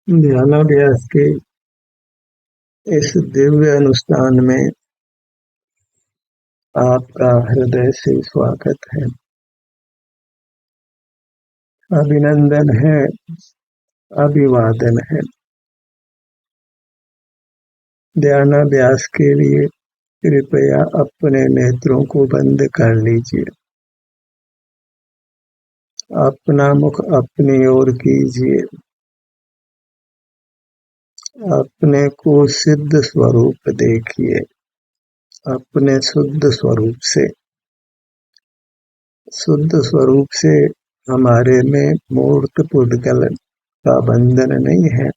ध्यानाभ्यास के इस दिव्य अनुष्ठान में आपका हृदय से स्वागत है, अभिनंदन है, अभिवादन है। ध्यानाभ्यास के लिए कृपया अपने नेत्रों को बंद कर लीजिए। अपना मुख अपनी ओर कीजिए। अपने को सिद्ध स्वरूप देखिए। अपने शुद्ध स्वरूप से हमारे में मूर्त पुद्गल का बंधन नहीं है।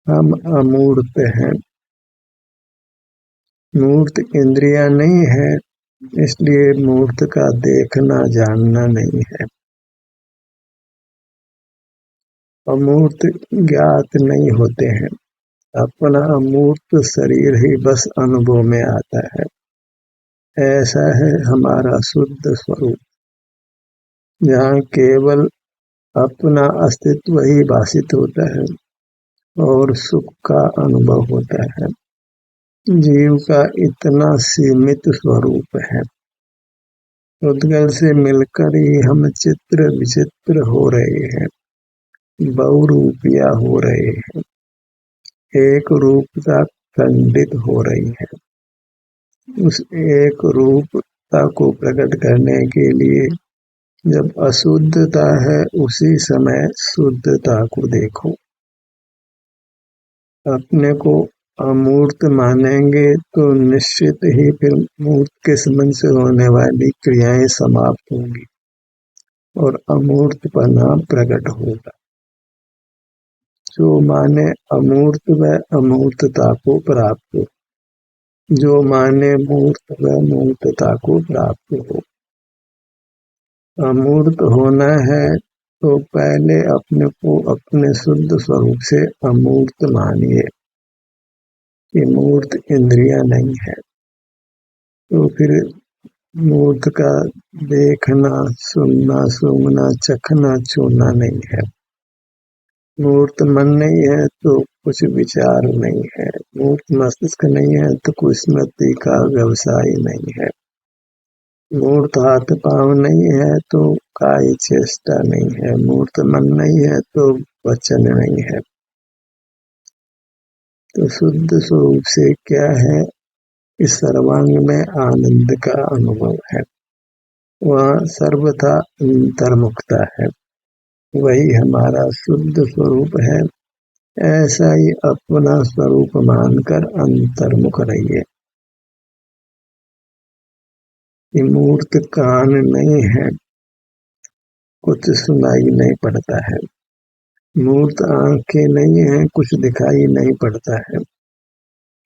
हम अमूर्त हैं। मूर्त इंद्रियां नहीं है, इसलिए मूर्त का देखना जानना नहीं है। अमूर्त ज्ञात नहीं होते हैं। अपना अमूर्त शरीर ही बस अनुभव में आता है। ऐसा है हमारा शुद्ध स्वरूप, जहाँ केवल अपना अस्तित्व ही भाषित होता है और सुख का अनुभव होता है। जीव का इतना सीमित स्वरूप है। उद्गल से मिलकर ही हम चित्र विचित्र हो रहे हैं, बहुरूपिया हो रहे हैं, एक रूपता खंडित हो रही है। उस एक रूपता को प्रकट करने के लिए जब अशुद्धता है, उसी समय शुद्धता को देखो। अपने को अमूर्त मानेंगे तो निश्चित ही फिर मूर्त के संबंध से होने वाली क्रियाएं समाप्त होंगी और अमूर्तपना प्रकट होगा। जो माने अमूर्त व अमूर्तता को प्राप्त हो, जो माने मूर्त व मूर्तता को प्राप्त हो। अमूर्त होना है तो पहले अपने को अपने शुद्ध स्वरूप से अमूर्त मानिए कि मूर्त इंद्रियां नहीं है। तो फिर मूर्त का देखना, सुनना, सूंघना, चखना, छूना नहीं है। मूर्त मन नहीं है तो कुछ विचार नहीं है। मूर्त मस्तिष्क नहीं है तो कुछ स्मृति का व्यवसाय नहीं है। मूर्त हाथ पांव नहीं है तो काय चेष्टा नहीं है। मूर्त मन नहीं है तो वचन नहीं है। तो शुद्ध स्वरूप से क्या है? इस सर्वांग में आनंद का अनुभव है। वहाँ सर्वथा अंतर्मुखता है। वही हमारा शुद्ध स्वरूप है। ऐसा ही अपना स्वरूप मानकर अंतर्मुख रहिए। कि मूर्त कान नहीं है, कुछ सुनाई नहीं पड़ता है। मूर्त आंखें नहीं है, कुछ दिखाई नहीं पड़ता है।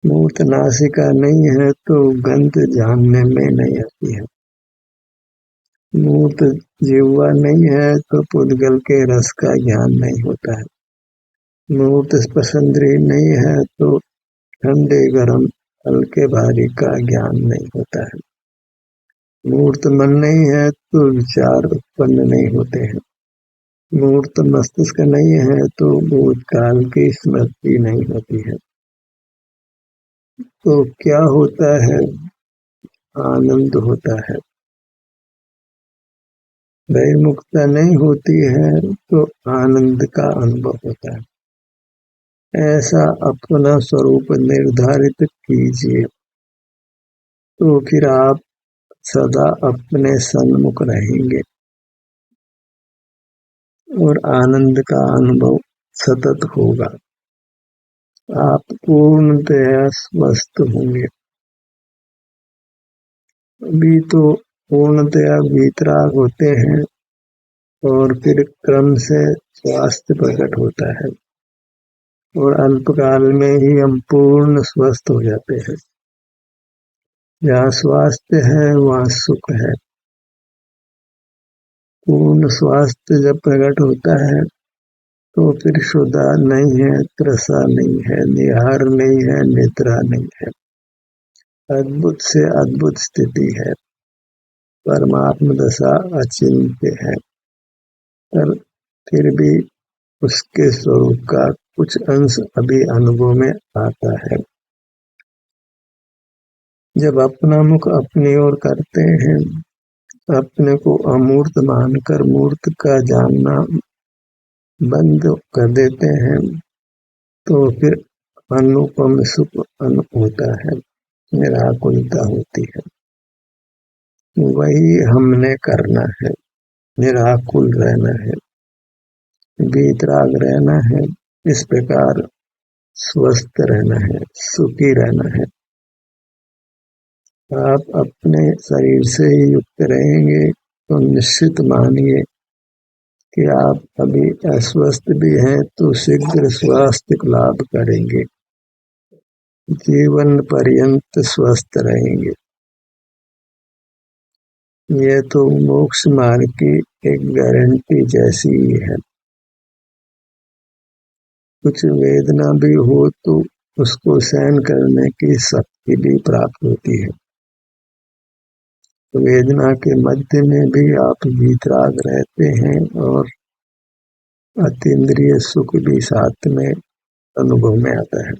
मूर्त नासिका नहीं है तो गंध जानने में नहीं आती है। मूर्त जिह्वा नहीं है तो पुद्गल के रस का ज्ञान नहीं होता है। मूर्त स्पर्शेंद्रिय नहीं है तो ठंडे गरम हल्के भारी का ज्ञान नहीं होता है। मूर्त मन नहीं है तो विचार उत्पन्न नहीं होते हैं। मूर्त मस्तिष्क नहीं है तो भूतकाल की स्मृति नहीं होती है। तो क्या होता है? आनंद होता है। भयमुक्ता नहीं होती है तो आनंद का अनुभव होता है। ऐसा अपना स्वरूप निर्धारित कीजिए, तो फिर आप सदा अपने सन्मुख रहेंगे और आनंद का अनुभव सतत होगा। आप पूर्णतया स्वस्थ होंगे। अभी तो पूर्णतया वीतराग होते हैं और फिर क्रम से स्वास्थ्य प्रकट होता है और अल्पकाल में ही हम पूर्ण स्वस्थ हो जाते हैं। जहाँ स्वास्थ्य है वहाँ सुख है। पूर्ण स्वास्थ्य जब प्रकट होता है तो फिर क्षुधा नहीं है, त्रसा नहीं है, निहार नहीं है, निद्रा नहीं है। अद्भुत से अद्भुत स्थिति है। परमात्म दशा अचिंत्य है, पर फिर भी उसके स्वरूप का कुछ अंश अभी अनुभव में आता है। जब अपना मुख अपनी ओर करते हैं, अपने को अमूर्त मानकर मूर्त का जानना बंद कर देते हैं, तो फिर अनुपम सुख होता है, निराकुलता होती है। वही हमने करना है, निराकुल रहना है, वीतराग रहना है। इस प्रकार स्वस्थ रहना है, सुखी रहना है। आप अपने शरीर से ही युक्त रहेंगे तो निश्चित मानिए कि आप अभी अस्वस्थ भी हैं तो शीघ्र स्वास्थ्य लाभ करेंगे, जीवन पर्यंत स्वस्थ रहेंगे। यह तो मोक्ष मार्ग की एक गारंटी जैसी ही है। कुछ वेदना भी हो तो उसको सहन करने की शक्ति भी प्राप्त होती है। वेदना के मध्य में भी आप वीतराग रहते हैं और अतीन्द्रिय सुख भी साथ में अनुभव में आता है।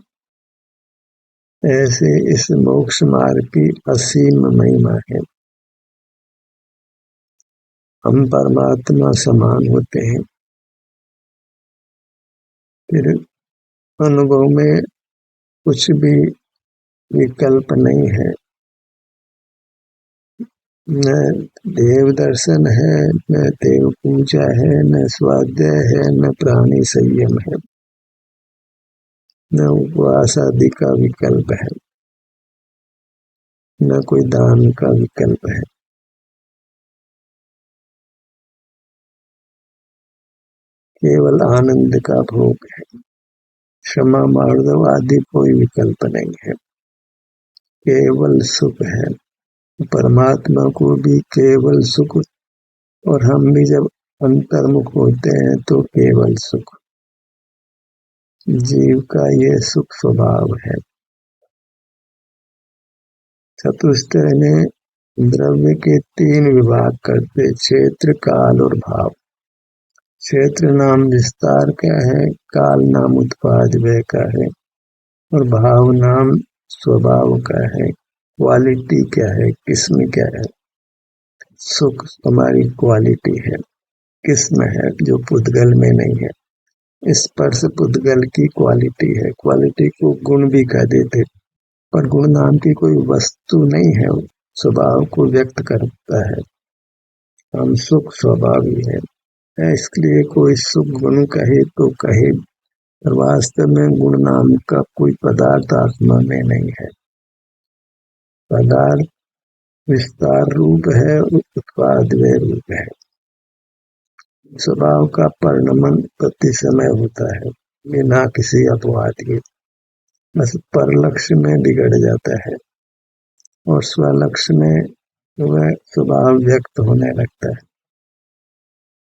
ऐसे इस मोक्ष मार्ग की असीम महिमा है। हम परमात्मा समान होते हैं, फिर अनुभव में कुछ भी विकल्प नहीं है। न देव दर्शन है, न देव पूजा है, न स्वाध्याय है, न प्राणी संयम है, न उपवास आदि का विकल्प है, न कोई दान का विकल्प है। केवल आनंद का भोग है। क्षमा मार्दव आदि कोई विकल्प नहीं है, केवल सुख है। परमात्मा को भी केवल सुख, और हम भी जब अंतर्मुख होते हैं तो केवल सुख। जीव का ये सुख स्वभाव है। चतुष्टय ने द्रव्य के 3 विभाग करते, क्षेत्र, काल और भाव। क्षेत्र नाम विस्तार का है, काल नाम उत्पाद व्यय का है, और भाव नाम स्वभाव का है, क्वालिटी क्या है, किस्म क्या है। सुख हमारी क्वालिटी है, किस्म है जो पुद्गल में नहीं है। स्पर्श पुद्गल की क्वालिटी है। क्वालिटी को गुण भी कह देते, पर गुण नाम की कोई वस्तु नहीं है, स्वभाव को व्यक्त करता है। हम सुख स्वभावी है, इसलिए कोई सुख गुण कहे तो कहे, पर वास्तव में गुण नाम का कोई पदार्थ आत्मा में नहीं है। पदार्थ विस्तार रूप है, उत्पाद व रूप है। स्वभाव का परिणमन प्रति समय होता है, बिना किसी अपवाद के। बस पर लक्ष्य में बिगड़ जाता है और स्वलक्ष्य में वह स्वभाव व्यक्त होने लगता है।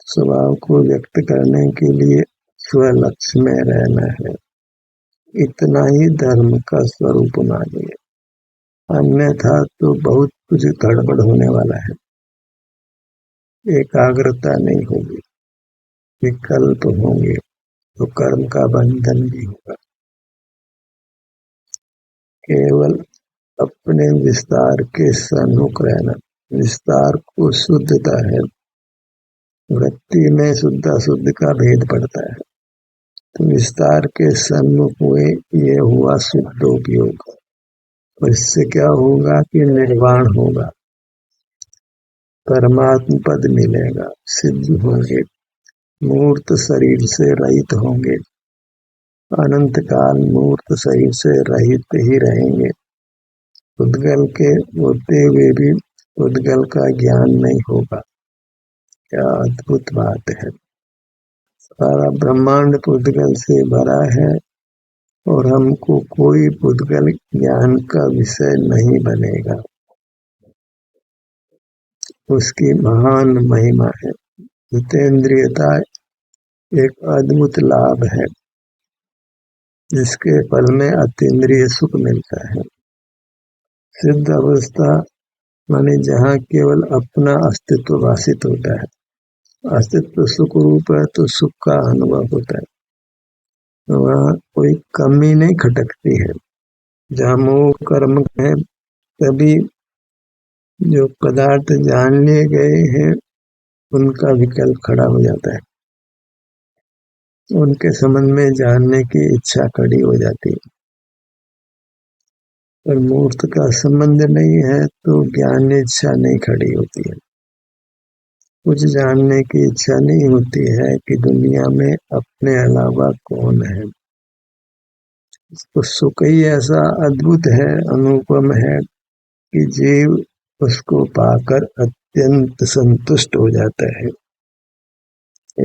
स्वभाव को व्यक्त करने के लिए स्वलक्ष्य में रहना है। इतना ही धर्म का स्वरूप मानिए, अन्यथा तो बहुत कुछ गड़बड़ होने वाला है। एकाग्रता नहीं होगी, विकल्प होंगे तो कर्म का बंधन भी होगा। केवल अपने विस्तार के सन्मुख रहना। विस्तार को शुद्धता है। वृत्ति में शुद्ध अशुद्ध का भेद पड़ता है, तो विस्तार के सन्मुख हुए, ये हुआ शुद्धोपयोग। और इससे क्या होगा कि निर्वाण होगा, परमात्म पद मिलेगा, सिद्ध होंगे, मूर्त शरीर से रहित होंगे, अनंत काल मूर्त शरीर से रहित ही रहेंगे। उद्गल के होते हुए भी उद्गल का ज्ञान नहीं होगा। क्या अद्भुत बात है। सारा ब्रह्मांड पुद्गल से भरा है और हमको कोई पुद्गल ज्ञान का विषय नहीं बनेगा। उसकी महान महिमा है। जितेंद्रियता एक अद्भुत लाभ है, जिसके फल में अतीन्द्रिय सुख मिलता है। सिद्ध अवस्था माने जहाँ केवल अपना अस्तित्व भाषित होता है। अस्तित्व सुख रूप है तो सुख का अनुभव होता है। वहाँ कोई कमी नहीं खटकती है। जहाँ मोह कर्म है, तभी जो पदार्थ जान लिए गए हैं उनका विकल्प खड़ा हो जाता है, उनके संबंध में जानने की इच्छा खड़ी हो जाती है। पर मूर्त का संबंध नहीं है तो ज्ञान इच्छा नहीं खड़ी होती है। कुछ जानने की इच्छा नहीं होती है कि दुनिया में अपने अलावा कौन है। तो सुख ही ऐसा अद्भुत है, अनुपम है कि जीव उसको पाकर अत्यंत संतुष्ट हो जाता है।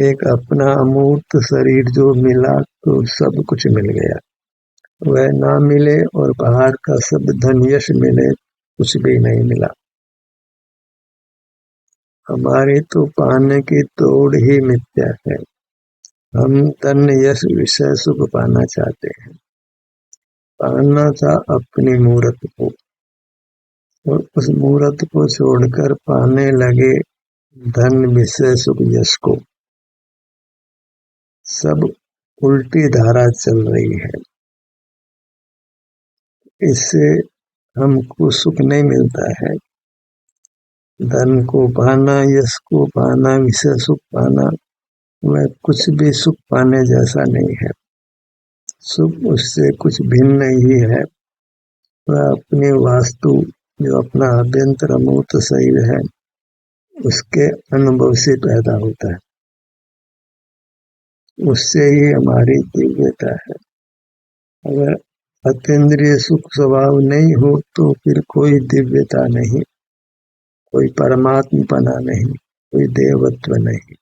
एक अपना अमूर्त शरीर जो मिला तो सब कुछ मिल गया। वह ना मिले और बाहर का सब धन यश मिले, कुछ भी नहीं मिला। हमारी तो पाने की तोड़ ही मिथ्या है। हम धन यश विषय सुख पाना चाहते हैं। पाना था अपनी मूर्त को, और उस मूर्त को छोड़कर पाने लगे धन विषय सुख यश को। सब उल्टी धारा चल रही है। इससे हमको सुख नहीं मिलता है। धन को पाना, यश को पाना, विषय सुख पाना, वह कुछ भी सुख पाने जैसा नहीं है। सुख उससे कुछ भिन्न ही है। वह अपनी वास्तु, जो अपना अभ्यंतर अमूर्त शरीर है, उसके अनुभव से पैदा होता है। उससे ही हमारी दिव्यता है। अगर अतीन्द्रिय सुख स्वभाव नहीं हो तो फिर कोई दिव्यता नहीं, कोई परमात्मपना नहीं, कोई देवत्व नहीं।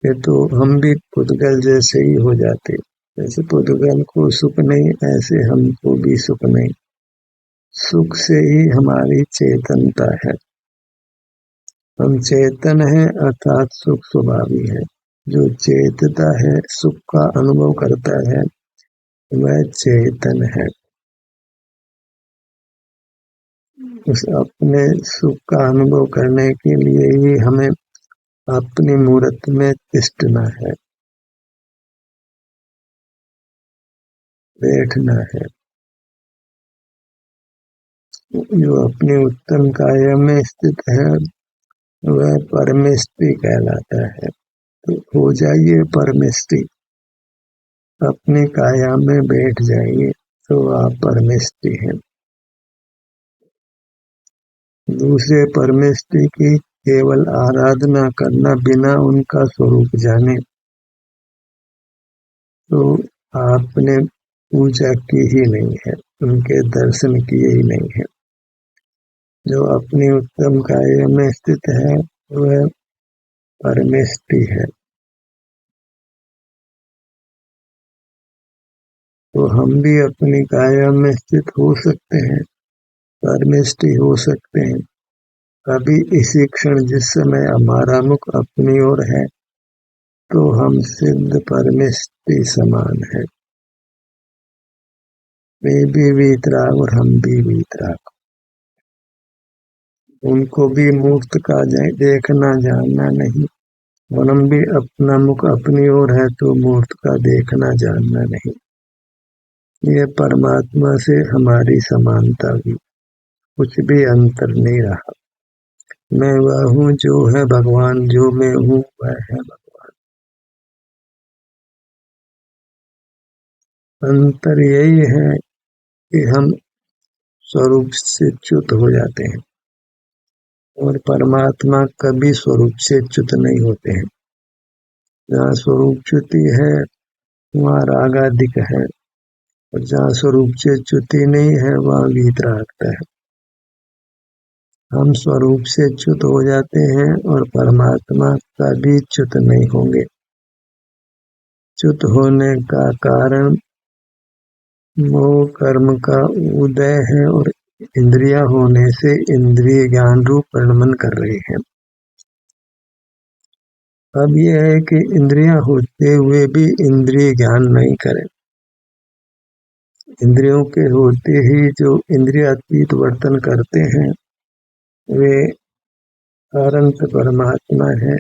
फिर तो हम भी पुद्गल जैसे ही हो जाते। जैसे पुद्गल को सुख नहीं, ऐसे हमको भी सुख नहीं। सुख से ही हमारी चेतनता है। हम चेतन हैं अर्थात सुख स्वभावी है। जो चेतता है, सुख का अनुभव करता है, वह चेतन है। उस अपने सुख का अनुभव करने के लिए ही हमें अपनी मूर्त में तिष्ठना है, बैठना है। जो अपनी उत्तम काया में स्थित है, वह परमेष्टि कहलाता है। तो हो जाइए परमेष्टि, अपनी काया में बैठ जाइए तो आप परमेष्टि हैं। दूसरे परमेष्टि की केवल आराधना करना बिना उनका स्वरूप जाने तो आपने पूजा की ही नहीं है, उनके दर्शन किए ही नहीं है। जो अपनी उत्तम काया में स्थित है वह परमेष्टि है। तो हम भी अपनी काया में स्थित हो सकते हैं, परमेष्टि हो सकते हैं। अभी इसी क्षण जिस समय हमारा मुख अपनी ओर है तो हम सिद्ध परमेष्टि समान है। वे भी वीतराग और हम भी वीतराग। उनको भी मूर्त का देखना जानना नहीं, और हम भी अपना मुख अपनी ओर है तो मूर्त का देखना जानना नहीं। ये परमात्मा से हमारी समानता भी, कुछ भी अंतर नहीं रहा। मैं वह हूँ जो है भगवान, जो मैं हूँ वह है भगवान। अंतर यही है कि हम स्वरूप से च्युत हो जाते हैं, और परमात्मा कभी स्वरूप से च्युत नहीं होते हैं। जहाँ स्वरूप च्युति है वहाँ रागाधिक है, और जहाँ स्वरूप से च्युति नहीं है वहाँ वीतरागता है। हम स्वरूप से च्युत हो जाते हैं और परमात्मा कभी च्युत नहीं होंगे। च्युत होने का कारण मोह कर्म का उदय है, और इंद्रिया होने से इंद्रिय ज्ञान रूप परिणमन कर रहे हैं। अब यह है कि इंद्रियां होते हुए भी इंद्रिय ज्ञान नहीं करें। इंद्रियों के होते ही जो इंद्रियातीत वर्तन करते हैं वे अनंत परमात्मा है,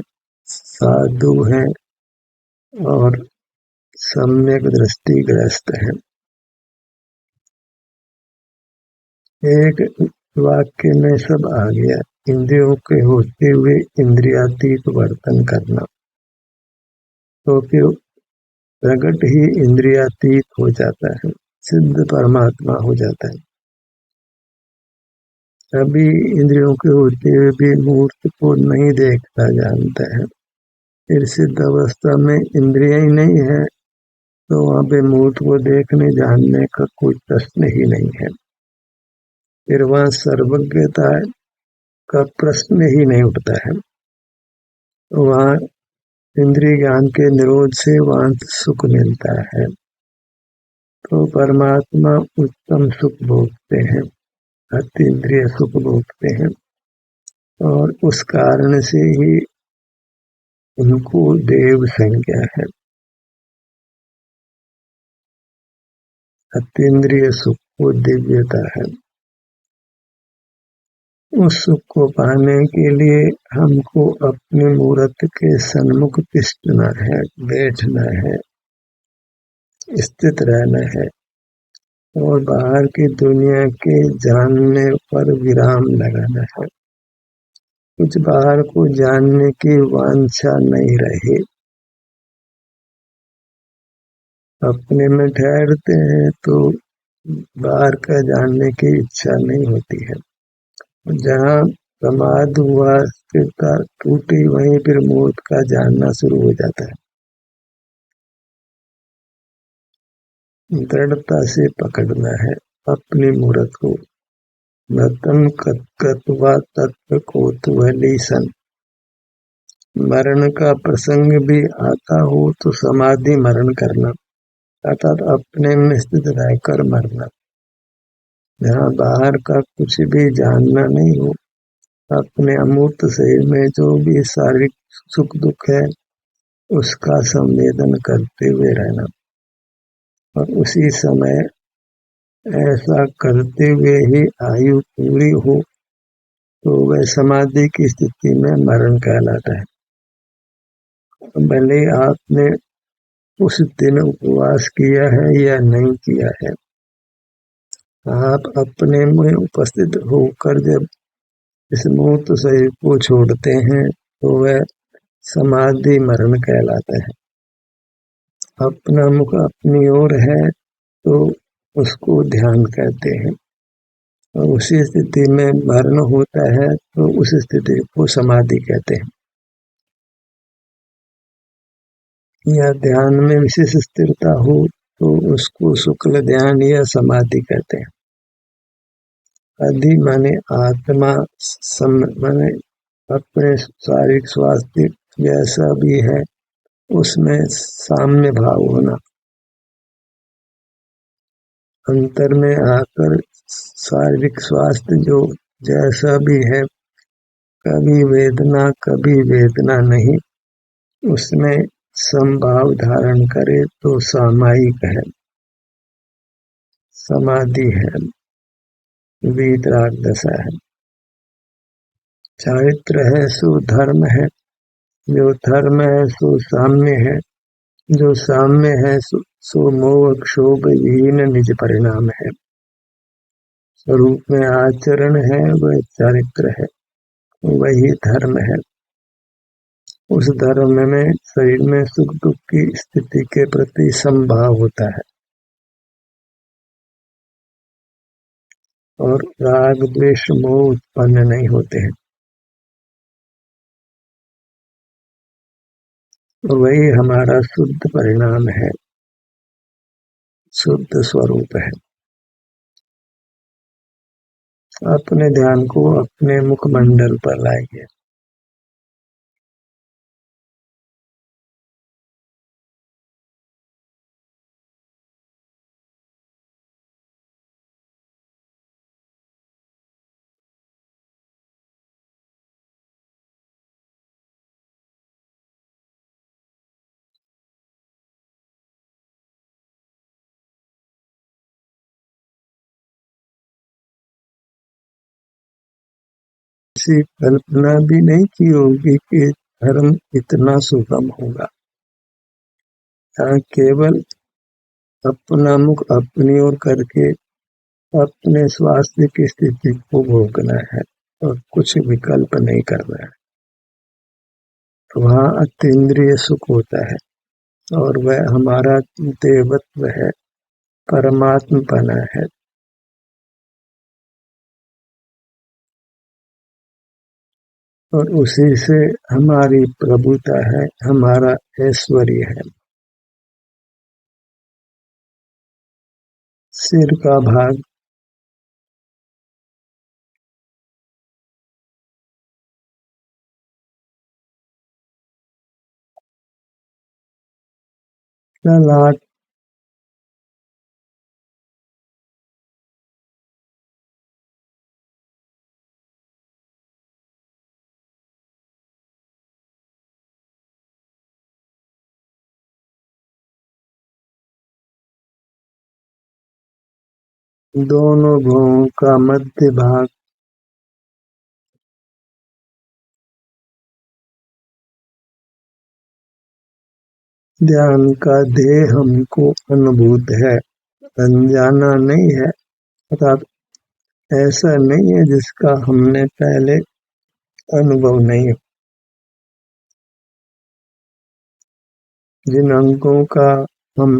साधु हैं और सम्यक दृष्टिग्रस्त है। एक वाक्य में सब आ गया। इंद्रियों के होते हुए इंद्रियातीत वर्तन करना, तो फिर प्रकट ही इंद्रियातीत हो जाता है, सिद्ध परमात्मा हो जाता है। अभी इंद्रियों के होते हुए भी मूर्त को नहीं देखता जानता है, फिर सिद्ध अवस्था में इंद्रिय ही नहीं है, तो वहाँ पे मूर्त को देखने जानने का कोई प्रश्न ही नहीं है। फिर वहाँ सर्वज्ञता का प्रश्न ही नहीं उठता है। वहाँ इंद्रिय ज्ञान के निरोध से वहाँ सुख मिलता है। तो परमात्मा उत्तम सुख भोगते हैं, अतीन्द्रिय सुख भोगते हैं, और उस कारण से ही उनको देव संज्ञा है। अतीन्द्रिय सुख को दिव्यता है। उस सुख को पाने के लिए हमको अपने मूर्त के सन्मुख तिष्ठना है, बैठना है, स्थित रहना है, और बाहर की दुनिया के जानने पर विराम लगाना है। कुछ बाहर को जानने की वांछा नहीं रहे। अपने में ठहरते हैं तो बाहर का जानने की इच्छा नहीं होती है। जहाँ प्रमाद हुआ, स्थिरता टूटी, वहीं फिर मौत का जानना शुरू हो जाता है। दृढ़ता से पकड़ना है अपनी मूर्त को। नतम कत्वा तत्व कोतूहलीसन। मरण का प्रसंग भी आता हो तो समाधि मरण करना, अर्थात अपने में स्थित रहकर मरना। जहाँ बाहर का कुछ भी जानना नहीं हो, अपने अमूर्त शरीर में जो भी शारीरिक सुख दुख है उसका संवेदन करते हुए रहना, और उसी समय ऐसा करते हुए ही आयु पूरी हो तो वह समाधि की स्थिति में मरण कहलाता है। भले आपने उस दिन उपवास किया है या नहीं किया है, आप अपने में उपस्थित होकर जब इस मूर्त शरीर को छोड़ते हैं तो वह समाधि मरण कहलाता है। अपना मुख अपनी ओर है तो उसको ध्यान कहते हैं, और उसी स्थिति में मरण होता है तो उस स्थिति को समाधि कहते हैं। या ध्यान में विशेष स्थिरता हो तो उसको शुक्ल ध्यान या समाधि कहते हैं। अधि माने आत्मा, माने अपने शारीरिक स्वास्थ्य जैसा भी है उसमें साम्य भाव होना। अंतर में आकर शारीरिक स्वास्थ्य जो जैसा भी है, कभी वेदना कभी वेदना नहीं, उसमें समभाव धारण करे तो सामायिक है, समाधि है, वीतराग दशा है। चारित्र है सो धर्म है, जो धर्म है सो साम्य है, जो साम्य है सो मोह क्षोभ विहीन निज परिणाम है। स्वरूप में आचरण है वह चारित्र है, वही धर्म है। उस धर्म में शरीर में सुख दुख की स्थिति के प्रति समभाव होता है, और राग द्वेष मोह उत्पन्न नहीं होते हैं। वही हमारा शुद्ध परिणाम है, शुद्ध स्वरूप है। अपने ध्यान को अपने मुखमंडल पर लाइए। ऐसी कल्पना भी नहीं की होगी कि धर्म इतना सुगम होगा। यहाँ केवल अपना मुख अपनी ओर करके अपने स्वास्थ्य की स्थिति को भोगना है और कुछ विकल्प नहीं करना है। तो वहाँ अतीन्द्रिय सुख होता है और वह हमारा देवत्व है, परमात्मपना है। और उसी से हमारी प्रभुता है, हमारा ऐश्वर्य है। सिर का भाग ललाट दोनों भुवों का मध्य भाग ध्यान का ध्येय हमको अनुभूत है, अनजाना नहीं है, अर्थात ऐसा नहीं है जिसका हमने पहले अनुभव नहीं हो। जिन अंगों का हम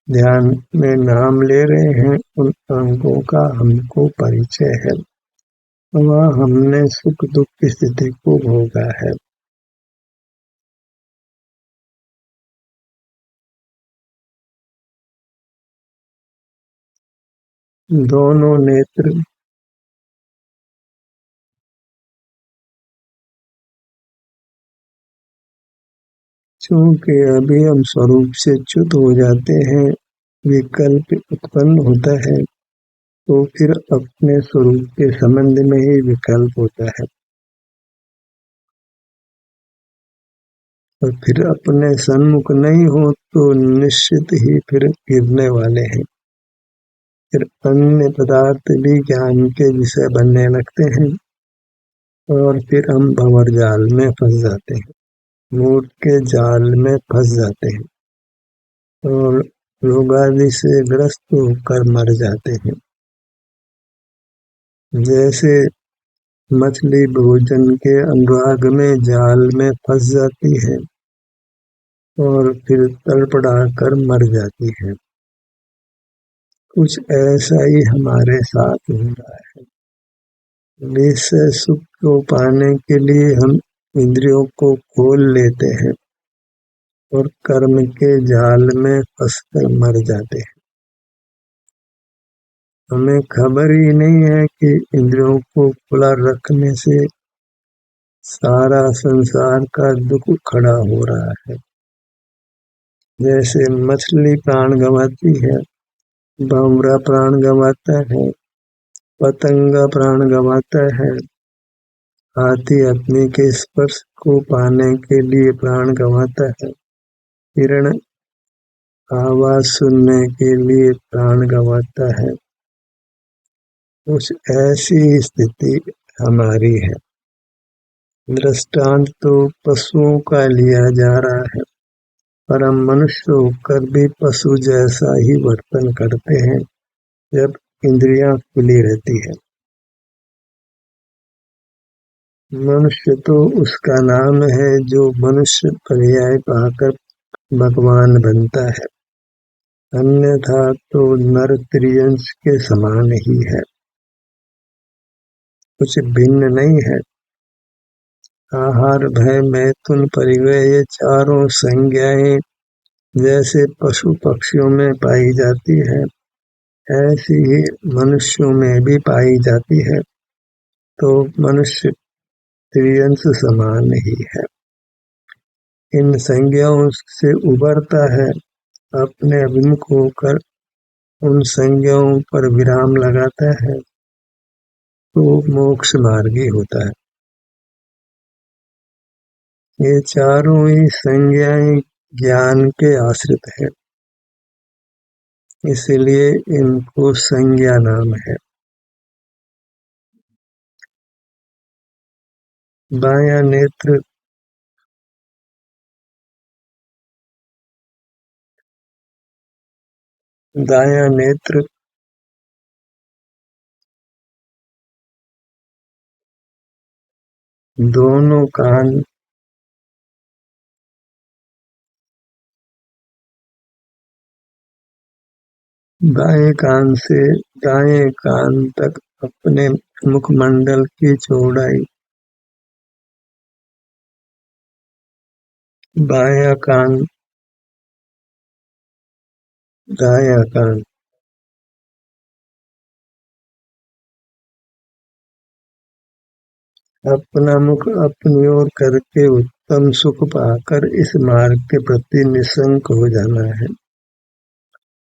ध्यान में नाम ले रहे हैं उन अंगों का हमको परिचय है। वहाँ हमने सुख दुख की स्थिति को भोगा है। दोनों नेत्र चूंकि अभी हम स्वरूप से च्युत हो जाते हैं, विकल्प उत्पन्न होता है, तो फिर अपने स्वरूप के संबंध में ही विकल्प होता है और फिर अपने सन्मुख नहीं हो तो निश्चित ही फिर गिरने वाले हैं। फिर अन्य पदार्थ भी ज्ञान के विषय बनने लगते हैं और फिर हम भंवर जाल में फंस जाते हैं, मूड के जाल में फंस जाते हैं और रोगादि से ग्रस्त होकर मर जाते हैं। जैसे मछली भोजन के अनुराग में जाल में फंस जाती है और फिर तड़पड़ा कर मर जाती है, कुछ ऐसा ही हमारे साथ हो रहा है। विषय सुख को पाने के लिए हम इंद्रियों को खोल लेते हैं और कर्म के जाल में फंसकर मर जाते हैं। हमें खबर ही नहीं है कि इंद्रियों को खुला रखने से सारा संसार का दुख खड़ा हो रहा है। जैसे मछली प्राण गंवाती है, भंवरा प्राण गंवाता है, पतंगा प्राण गंवाता है, हाथी अग्नि के स्पर्श को पाने के लिए प्राण गंवाता है, हिरण आवाज सुनने के लिए प्राण गंवाता है। कुछ ऐसी स्थिति हमारी है। दृष्टांत तो पशुओं का लिया जा रहा है, पर हम मनुष्य होकर भी पशु जैसा ही वर्तन करते हैं जब इंद्रियां खुली रहती है। मनुष्य तो उसका नाम है जो मनुष्य पर्याय पाकर भगवान बनता है, अन्यथा तो नर त्रियंश के समान ही है, कुछ भिन्न नहीं है। आहार, भय, मैथुन, परिग्रह ये चारों संज्ञाएं जैसे पशु पक्षियों में पाई जाती है, ऐसी ही मनुष्यों में भी पाई जाती है। तो मनुष्य त्रियंश समान ही है। इन संज्ञाओं से उबरता है, अपने अभिमुख होकर उन संज्ञाओं पर विराम लगाता है तो मोक्ष मार्गी होता है। ये चारों ही संज्ञाएं ज्ञान के आश्रित है, इसलिए इनको संज्ञा नाम है। बायां नेत्र दायां नेत्र, दोनों कान, बाएं कान से दाएं कान तक अपने मुखमंडल की चौड़ाई, बायां कान, दायां कान, अपना मुख अपनी ओर करके उत्तम सुख पाकर इस मार्ग के प्रति निशंक हो जाना है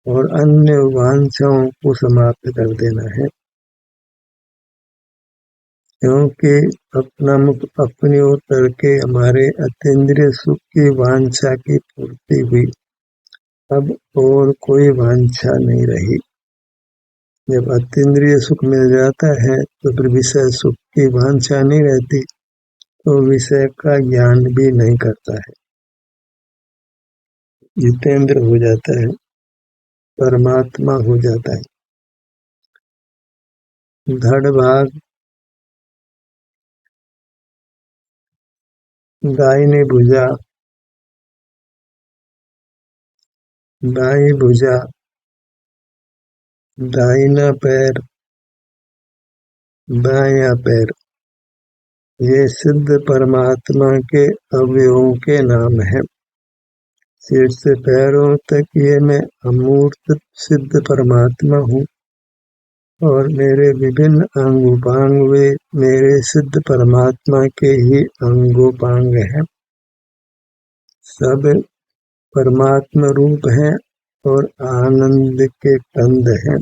और अन्य वांछाओं को समाप्त कर देना है, क्योंकि अपना मुख अपनी ओर करके हमारे अतीन्द्रिय सुख की वांछा की पूर्ति हुई। अब और कोई वांछा नहीं रही। जब अतीन्द्रिय सुख मिल जाता है तो फिर विषय सुख की वांछा नहीं रहती, तो विषय का ज्ञान भी नहीं करता है, जितेंद्र हो जाता है, परमात्मा हो जाता है। धड़ भाग, दाहिनी भुजा, बाई भुजा, दाहिना पैर, बायां पैर, ये सिद्ध परमात्मा के अवयवों के नाम है। सिर से पैरों तक ये मैं अमूर्त सिद्ध परमात्मा हूँ और मेरे विभिन्न अंगोपांग वे मेरे सिद्ध परमात्मा के ही अंगोपांग हैं। सब परमात्मा रूप हैं और आनंद के कंद हैं।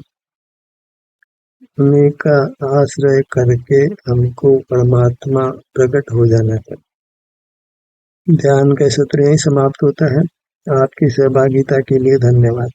उन्हीं का आश्रय करके हमको परमात्मा प्रकट हो जाना है। ध्यान का सत्र यहीं समाप्त होता है। आपकी सहभागिता के लिए धन्यवाद।